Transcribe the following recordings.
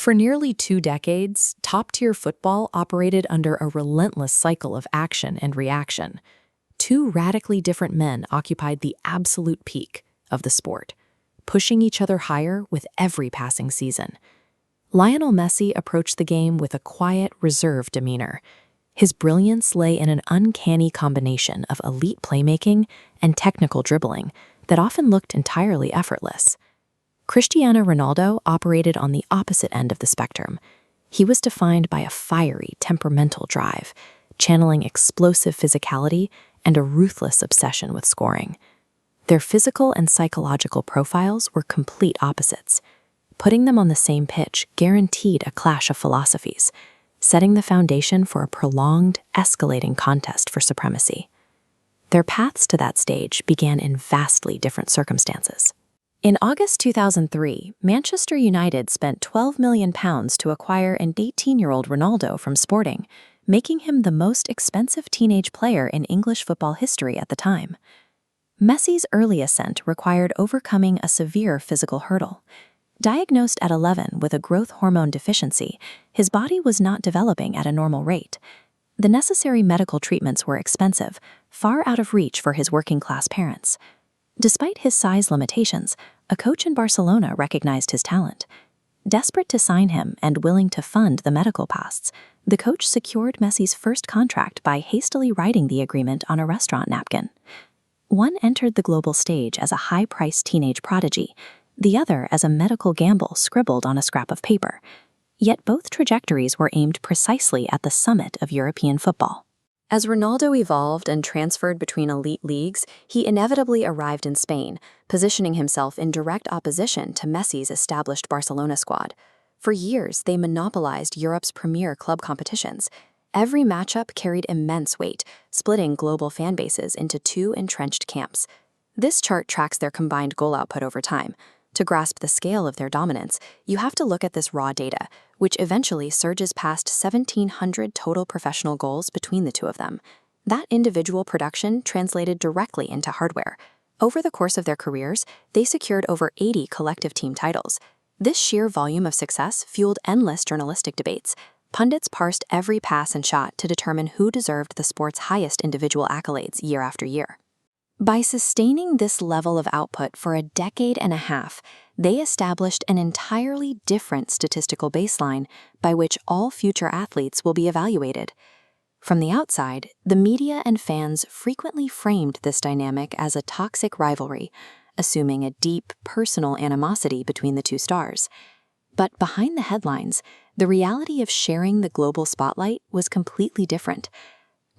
For nearly 2 decades, top-tier football operated under a relentless cycle of action and reaction. Two radically different men occupied the absolute peak of the sport, pushing each other higher with every passing season. Lionel Messi approached the game with a quiet, reserved demeanor. His brilliance lay in an uncanny combination of elite playmaking and technical dribbling that often looked entirely effortless. Cristiano Ronaldo operated on the opposite end of the spectrum. He was defined by a fiery, temperamental drive, channeling explosive physicality and a ruthless obsession with scoring. Their physical and psychological profiles were complete opposites. Putting them on the same pitch guaranteed a clash of philosophies, setting the foundation for a prolonged, escalating contest for supremacy. Their paths to that stage began in vastly different circumstances. In August 2003, Manchester United spent £12 million to acquire an 18-year-old Ronaldo from Sporting, making him the most expensive teenage player in English football history at the time. Messi's early ascent required overcoming a severe physical hurdle. Diagnosed at 11 with a growth hormone deficiency, his body was not developing at a normal rate. The necessary medical treatments were expensive, far out of reach for his working-class parents. Despite his size limitations, a coach in Barcelona recognized his talent. Desperate to sign him and willing to fund the medical costs, the coach secured Messi's first contract by hastily writing the agreement on a restaurant napkin. One entered the global stage as a high-priced teenage prodigy, the other as a medical gamble scribbled on a scrap of paper. Yet both trajectories were aimed precisely at the summit of European football. As Ronaldo evolved and transferred between elite leagues, he inevitably arrived in Spain, positioning himself in direct opposition to Messi's established Barcelona squad. For years, they monopolized Europe's premier club competitions. Every matchup carried immense weight, splitting global fan bases into two entrenched camps. This chart tracks their combined goal output over time. To grasp the scale of their dominance, you have to look at this raw data, which eventually surges past 1,700 total professional goals between the two of them. That individual production translated directly into hardware. Over the course of their careers, they secured over 80 collective team titles. This sheer volume of success fueled endless journalistic debates. Pundits parsed every pass and shot to determine who deserved the sport's highest individual accolades year after year. By sustaining this level of output for a decade and a half, they established an entirely different statistical baseline by which all future athletes will be evaluated. From the outside, the media and fans frequently framed this dynamic as a toxic rivalry, assuming a deep, personal animosity between the two stars. But behind the headlines, the reality of sharing the global spotlight was completely different.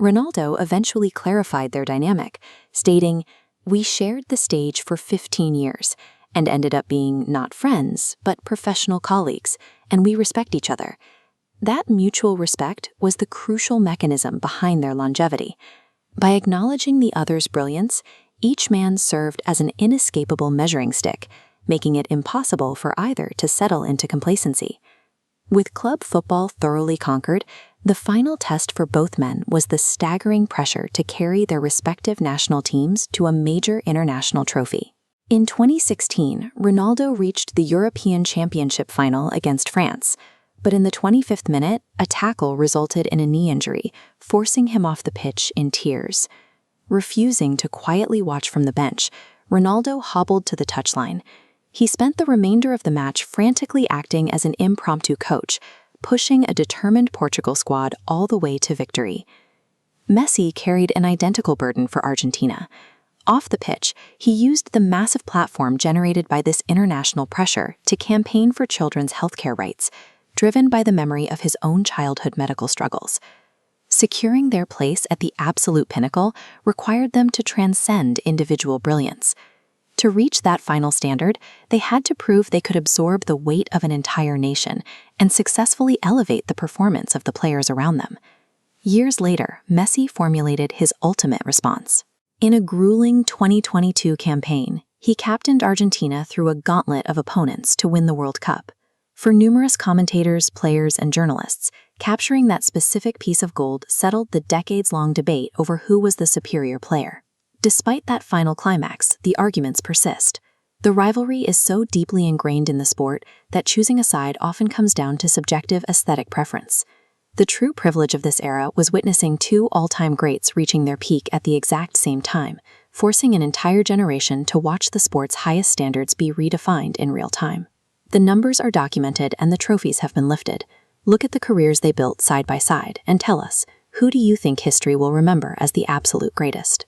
Ronaldo eventually clarified their dynamic, stating, "We shared the stage for 15 years and ended up being not friends, but professional colleagues, and we respect each other." That mutual respect was the crucial mechanism behind their longevity. By acknowledging the other's brilliance, each man served as an inescapable measuring stick, making it impossible for either to settle into complacency. With club football thoroughly conquered, the final test for both men was the staggering pressure to carry their respective national teams to a major international trophy. In 2016, Ronaldo reached the European Championship final against France, but in the 25th minute, a tackle resulted in a knee injury, forcing him off the pitch in tears. Refusing to quietly watch from the bench, Ronaldo hobbled to the touchline. He spent the remainder of the match frantically acting as an impromptu coach, pushing a determined Portugal squad all the way to victory. Messi carried an identical burden for Argentina. Off the pitch, he used the massive platform generated by this international pressure to campaign for children's healthcare rights, driven by the memory of his own childhood medical struggles. Securing their place at the absolute pinnacle required them to transcend individual brilliance. To reach that final standard, they had to prove they could absorb the weight of an entire nation and successfully elevate the performance of the players around them. Years later, Messi formulated his ultimate response. In a grueling 2022 campaign, he captained Argentina through a gauntlet of opponents to win the World Cup. For numerous commentators, players, and journalists, capturing that specific piece of gold settled the decades-long debate over who was the superior player. Despite that final climax, the arguments persist. The rivalry is so deeply ingrained in the sport that choosing a side often comes down to subjective aesthetic preference. The true privilege of this era was witnessing two all-time greats reaching their peak at the exact same time, forcing an entire generation to watch the sport's highest standards be redefined in real time. The numbers are documented and the trophies have been lifted. Look at the careers they built side by side and tell us, who do you think history will remember as the absolute greatest?